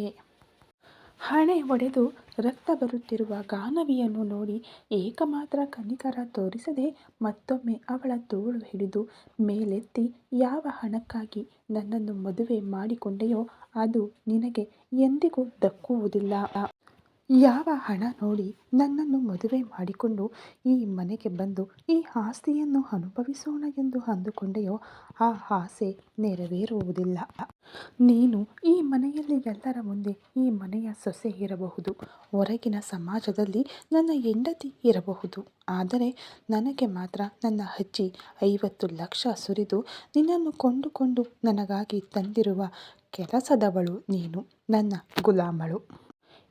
ಹಣೆ ಒಡೆದು ರಕ್ತ ಬರುತ್ತಿರುವ ಗಾನವಿಯನ್ನು ನೋಡಿ ಏಕಮಾತ್ರ ಕನಿಕರ ತೋರಿಸದೆ ಮತ್ತೊಮ್ಮೆ ಅವಳ ತೋಳು ಹಿಡಿದು ಮೇಲೆತ್ತಿ, ಯಾವ ಹಣಕ್ಕಾಗಿ ನನ್ನನ್ನು ಮದುವೆ ಮಾಡಿಕೊಂಡೆಯೋ ಅದು ನಿನಗೆ ಎಂದಿಗೂ ದಕ್ಕುವುದಿಲ್ಲ. ಯಾವ ಹಣ ನೋಡಿ ನನ್ನನ್ನು ಮದುವೆ ಮಾಡಿಕೊಂಡು ಈ ಮನೆಗೆ ಬಂದು ಈ ಆಸ್ತಿಯನ್ನು ಅನುಭವಿಸೋಣ ಎಂದು ಅಂದುಕೊಂಡೆಯೋ ಆ ಆಸೆ ನೆರವೇರುವುದಿಲ್ಲ. ನೀನು ಈ ಮನೆಯಲ್ಲಿ ಎಲ್ಲರ ಮುಂದೆ ಈ ಮನೆಯ ಸೊಸೆ ಇರಬಹುದು, ಹೊರಗಿನ ಸಮಾಜದಲ್ಲಿ ನನ್ನ ಹೆಂಡತಿ ಇರಬಹುದು, ಆದರೆ ನನಗೆ ಮಾತ್ರ ನನ್ನ ಅಜ್ಜಿ 50 ಲಕ್ಷ ಸುರಿದು ನಿನ್ನನ್ನು ಕೊಂಡುಕೊಂಡು ನನಗಾಗಿ ತಂದಿರುವ ಕೆಲಸದವಳು ನೀನು, ನನ್ನ ಗುಲಾಮಳು.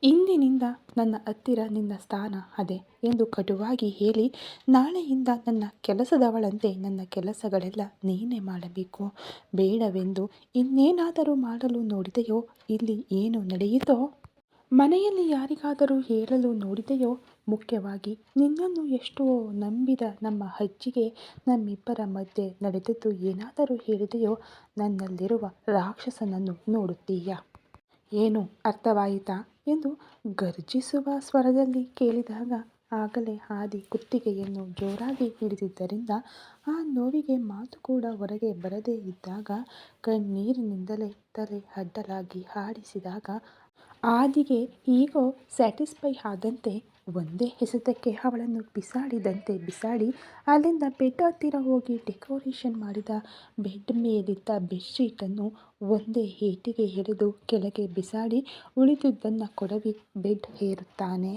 ಇಂದಿನಿಂದ ನನ್ನ ಹತ್ತಿರ ನಿನ್ನ ಸ್ಥಾನ ಅದೇ ಎಂದು ಕಟುವಾಗಿ ಹೇಳಿ, ನಾಳೆಯಿಂದ ನನ್ನ ಕೆಲಸದವಳಂತೆ ನನ್ನ ಕೆಲಸಗಳೆಲ್ಲ ನೀನೇ ಮಾಡಬೇಕು. ಬೇಡವೆಂದು ಇನ್ನೇನಾದರೂ ಮಾಡಲು ನೋಡಿದೆಯೋ? ಇಲ್ಲಿ ಏನು ನಡೆಯಿತೋ ಮನೆಯಲ್ಲಿ ಯಾರಿಗಾದರೂ ಹೇಳಲು ನೋಡಿದೆಯೋ? ಮುಖ್ಯವಾಗಿ ನಿನ್ನನ್ನು ಎಷ್ಟೋ ನಂಬಿದ ನಮ್ಮ ಅಜ್ಜಿಗೆ ನಮ್ಮಿಬ್ಬರ ಮಧ್ಯೆ ನಡೆದದ್ದು ಏನಾದರೂ ಹೇಳಿದೆಯೋ? ನನ್ನಲ್ಲಿರುವ ರಾಕ್ಷಸನನ್ನು ನೋಡುತ್ತೀಯಾ? ಏನು ಅರ್ಥವಾಯಿತಾ ಎಂದು ಗರ್ಜಿಸುವ ಸ್ವರದಲ್ಲಿ ಕೇಳಿದಾಗ ಆಗಲೇ ಆದಿ ಕುತ್ತಿಗೆಯನ್ನು ಜೋರಾಗಿ ಹಿಡಿದಿದ್ದರಿಂದ ಆ ನೋವಿಗೆ ಮಾತು ಕೂಡ ಹೊರಗೆ ಬರದೇ ಇದ್ದಾಗ ಕಣ್ಣೀರಿನಿಂದಲೇ ತಲೆ ಅಡ್ಡಲಾಗಿ ಆಡಿಸಿದಾಗ ಆದಿಗೆ ಈಗೋ ಸ್ಯಾಟಿಸ್ಫೈ ಆದಂತೆ ಒಂದೇ ಎಸೆತಕ್ಕೆ ಅವಳನ್ನು ಬಿಸಾಡಿದಂತೆ ಬಿಸಾಡಿ ಅಲ್ಲಿಂದ ಬೆಡ್ ಹತ್ತಿರ ಹೋಗಿ ಡೆಕೋರೇಷನ್ ಮಾಡಿದ ಬೆಡ್ ಮೇಲಿದ್ದ ಬೆಡ್ಶೀಟನ್ನು ಒಂದೇ ಏಟಿಗೆ ಎಳೆದು ಕೆಳಗೆ ಬಿಸಾಡಿ ಉಳಿದುದನ್ನು ಕೊಡವಿ ಬೆಡ್ ಏರುತ್ತಾನೆ.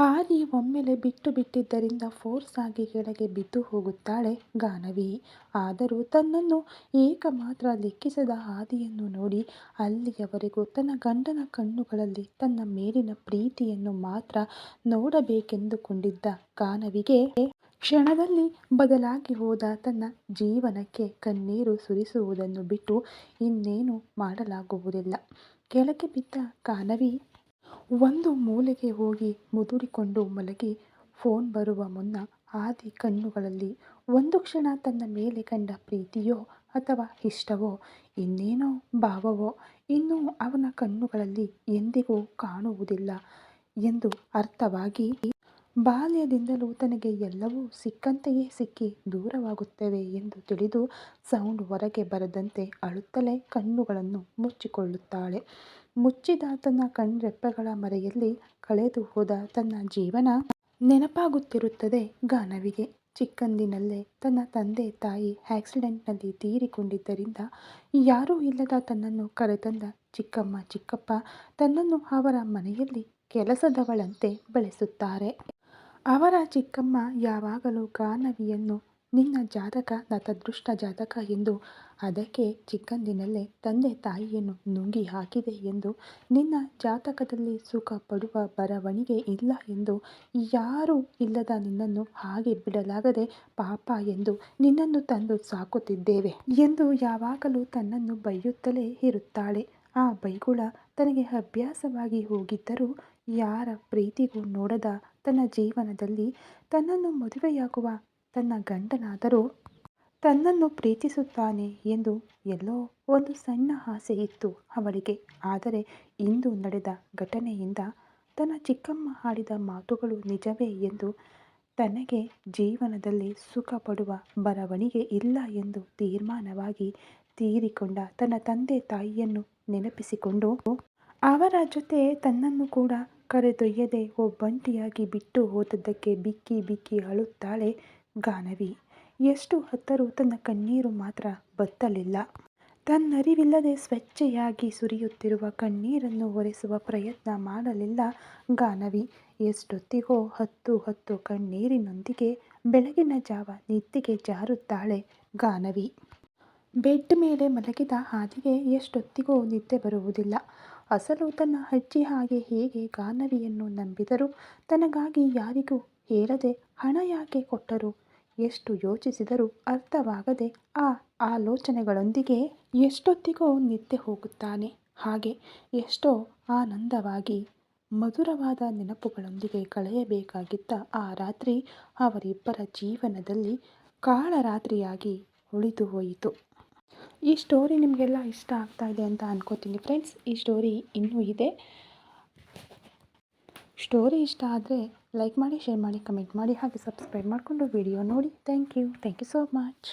ಆದಿ ಒಮ್ಮೆಲೆ ಬಿಟ್ಟು ಬಿಟ್ಟಿದ್ದರಿಂದ ಫೋರ್ಸ್ ಆಗಿ ಕೆಳಗೆ ಬಿದ್ದು ಹೋಗುತ್ತಾಳೆ ಗಾನವಿ. ಆದರೂ ತನ್ನನ್ನು ಏಕಮಾತ್ರ ಲೆಕ್ಕಿಸದ ಆದಿಯನ್ನು ನೋಡಿ ಅಲ್ಲಿಯವರೆಗೂ ತನ್ನ ಗಂಡನ ಕಣ್ಣುಗಳಲ್ಲಿ ತನ್ನ ಮೇಲಿನ ಪ್ರೀತಿಯನ್ನು ಮಾತ್ರ ನೋಡಬೇಕೆಂದುಕೊಂಡಿದ್ದ ಗಾನವಿಗೆ ಕ್ಷಣದಲ್ಲಿ ಬದಲಾಗಿ ಹೋದ ತನ್ನ ಜೀವನಕ್ಕೆ ಕಣ್ಣೀರು ಸುರಿಸುವುದನ್ನು ಬಿಟ್ಟು ಇನ್ನೇನು ಮಾಡಲಾಗುವುದಿಲ್ಲ. ಕೆಳಗೆ ಬಿದ್ದ ಗಾನವಿ ಒಂದು ಮೂಲೆಗೆ ಹೋಗಿ ಮುದುರಿಕೊಂಡು ಮಲಗಿ ಫೋನ್ ಬರುವ ಮುನ್ನ ಆದಿ ಕಣ್ಣುಗಳಲ್ಲಿ ಒಂದು ಕ್ಷಣ ತನ್ನ ಮೇಲೆ ಕಂಡ ಪ್ರೀತಿಯೋ ಅಥವಾ ಇಷ್ಟವೋ ಇನ್ನೇನೋ ಭಾವವೋ ಇನ್ನೂ ಅವನ ಕಣ್ಣುಗಳಲ್ಲಿ ಎಂದಿಗೂ ಕಾಣುವುದಿಲ್ಲ ಎಂದು ಅರ್ಥವಾಗಿ ಬಾಲ್ಯದಿಂದಲೂ ತನಗೆ ಎಲ್ಲವೂ ಸಿಕ್ಕಂತೆಯೇ ಸಿಕ್ಕಿ ದೂರವಾಗುತ್ತವೆ ಎಂದು ತಿಳಿದು ಸೌಂಡ್ ಹೊರಗೆ ಬರದಂತೆ ಅಳುತ್ತಲೇ ಕಣ್ಣುಗಳನ್ನು ಮುಚ್ಚಿಕೊಳ್ಳುತ್ತಾಳೆ. ಮುಚ್ಚಿದ ತನ್ನ ಕಣ್ರೆಪ್ಪೆಗಳ ಮರೆಯಲ್ಲಿ ಕಳೆದು ಹೋದ ತನ್ನ ಜೀವನ ನೆನಪಾಗುತ್ತಿರುತ್ತದೆ ಗಾನವಿಗೆ. ಚಿಕ್ಕಂದಿನಲ್ಲೇ ತನ್ನ ತಂದೆ ತಾಯಿ ಆಕ್ಸಿಡೆಂಟ್ನಲ್ಲಿ ತೀರಿಕೊಂಡಿದ್ದರಿಂದ ಯಾರೂ ಇಲ್ಲದ ತನ್ನನ್ನು ಕರೆತಂದ ಚಿಕ್ಕಮ್ಮ ಚಿಕ್ಕಪ್ಪ ತನ್ನನ್ನು ಅವರ ಮನೆಯಲ್ಲಿ ಕೆಲಸದವಳಂತೆ ಬೆಳೆಸುತ್ತಾರೆ. ಅವರ ಚಿಕ್ಕಮ್ಮ ಯಾವಾಗಲೂ ಗಾನವಿಯನ್ನು ನಿನ್ನ ಜಾತಕ ನತದೃಷ್ಟ ಜಾತಕ ಎಂದು, ಅದಕ್ಕೆ ಚಿಕ್ಕಂದಿನಲ್ಲೇ ತಂದೆ ತಾಯಿಯನ್ನು ನುಂಗಿ ಹಾಕಿದೆ ಎಂದು, ನಿನ್ನ ಜಾತಕದಲ್ಲಿ ಸುಖ ಪಡುವ ಬರವಣಿಗೆ ಇಲ್ಲ ಎಂದು, ಯಾರೂ ಇಲ್ಲದ ನಿನ್ನನ್ನು ಹಾಗೆ ಬಿಡಲಾಗದೆ ಪಾಪ ಎಂದು ನಿನ್ನನ್ನು ತಂದು ಸಾಕುತ್ತಿದ್ದೇವೆ ಎಂದು ಯಾವಾಗಲೂ ತನ್ನನ್ನು ಬೈಯುತ್ತಲೇ ಇರುತ್ತಾಳೆ. ಆ ಬೈಗುಳ ತನಗೆ ಅಭ್ಯಾಸವಾಗಿ ಹೋಗಿದ್ದರೂ ಯಾರ ಪ್ರೀತಿಗೂ ನೋಡದ ತನ್ನ ಜೀವನದಲ್ಲಿ ತನ್ನನ್ನು ಮದುವೆಯಾಗುವ ತನ್ನ ಗಂಡನಾದರೂ ತನ್ನನ್ನು ಪ್ರೀತಿಸುತ್ತಾನೆ ಎಂದು ಎಲ್ಲೋ ಒಂದು ಸಣ್ಣ ಆಸೆ ಇತ್ತು ಅವಳಿಗೆ. ಆದರೆ ಇಂದು ನಡೆದ ಘಟನೆಯಿಂದ ತನ್ನ ಚಿಕ್ಕಮ್ಮ ಆಡಿದ ಮಾತುಗಳು ನಿಜವೇ ಎಂದು ತನಗೆ ಜೀವನದಲ್ಲಿ ಸುಖ ಪಡುವ ಬರವಣಿಗೆ ಇಲ್ಲ ಎಂದು ತೀರ್ಮಾನವಾಗಿ ತೀರಿಕೊಂಡ ತನ್ನ ತಂದೆ ತಾಯಿಯನ್ನು ನೆನಪಿಸಿಕೊಂಡು ಅವರ ಜೊತೆ ತನ್ನನ್ನು ಕೂಡ ಕರೆದೊಯ್ಯದೆ ಒಬ್ಬಂಟಿಯಾಗಿ ಬಿಟ್ಟು ಹೋದದ್ದಕ್ಕೆ ಬಿಕ್ಕಿ ಬಿಕ್ಕಿ ಅಳುತ್ತಾಳೆ ಗಾನವಿ. ಎಷ್ಟು ಹತ್ತರೂ ತನ್ನ ಕಣ್ಣೀರು ಮಾತ್ರ ಬತ್ತಲಿಲ್ಲ. ತನ್ನರಿವಿಲ್ಲದೆ ಸ್ವೇಚ್ಛೆಯಾಗಿ ಸುರಿಯುತ್ತಿರುವ ಕಣ್ಣೀರನ್ನು ಒರೆಸುವ ಪ್ರಯತ್ನ ಮಾಡಲಿಲ್ಲ ಗಾನವಿ. ಎಷ್ಟೊತ್ತಿಗೋ ಹತ್ತು ಕಣ್ಣೀರಿನೊಂದಿಗೆ ಬೆಳಗಿನ ಜಾವ ನಿದ್ದೆಗೆ ಜಾರುತ್ತಾಳೆ ಗಾನವಿ. ಬೆಡ್ ಮೇಲೆ ಮಲಗಿದ ಆದಿಗೆ ಎಷ್ಟೊತ್ತಿಗೂ ನಿದ್ದೆ ಬರುವುದಿಲ್ಲ. ಅಸಲು ತನ್ನ ಅಜ್ಜಿ ಹಾಗೆ ಹೇಗೆ ಗಾನವಿಯನ್ನು ನಂಬಿದರು? ತನಗಾಗಿ ಯಾರಿಗೂ ಹೇಳದೆ ಹಣ ಯಾಕೆ ಕೊಟ್ಟರು? ಎಷ್ಟು ಯೋಚಿಸಿದರೂ ಅರ್ಥವಾಗದೆ ಆ ಆಲೋಚನೆಗಳೊಂದಿಗೆ ಎಷ್ಟೊತ್ತಿಗೋ ನಿದ್ದೆ ಹೋಗುತ್ತಾನೆ. ಹಾಗೆ ಎಷ್ಟೋ ಆನಂದವಾಗಿ ಮಧುರವಾದ ನೆನಪುಗಳೊಂದಿಗೆ ಕಳೆಯಬೇಕಾಗಿದ್ದ ಆ ರಾತ್ರಿ ಅವರಿಬ್ಬರ ಜೀವನದಲ್ಲಿ ಕಾಳರಾತ್ರಿಯಾಗಿ ಉಳಿದು ಹೋಯಿತು. ಈ ಸ್ಟೋರಿ ನಿಮಗೆಲ್ಲ ಇಷ್ಟ ಆಗ್ತಾ ಇದೆ ಅಂತ ಅನ್ಕೋತೀನಿ ಫ್ರೆಂಡ್ಸ್. ಈ ಸ್ಟೋರಿ ಇನ್ನೂ ಇದೆ. ಸ್ಟೋರಿ ಇಷ್ಟ ಆದರೆ ಲೈಕ್ ಮಾಡಿ, ಶೇರ್ ಮಾಡಿ, ಕಮೆಂಟ್ ಮಾಡಿ, ಹಾಗೆ ಸಬ್ಸ್ಕ್ರೈಬ್ ಮಾಡಿಕೊಂಡು ವಿಡಿಯೋ ನೋಡಿ. Thank you so much.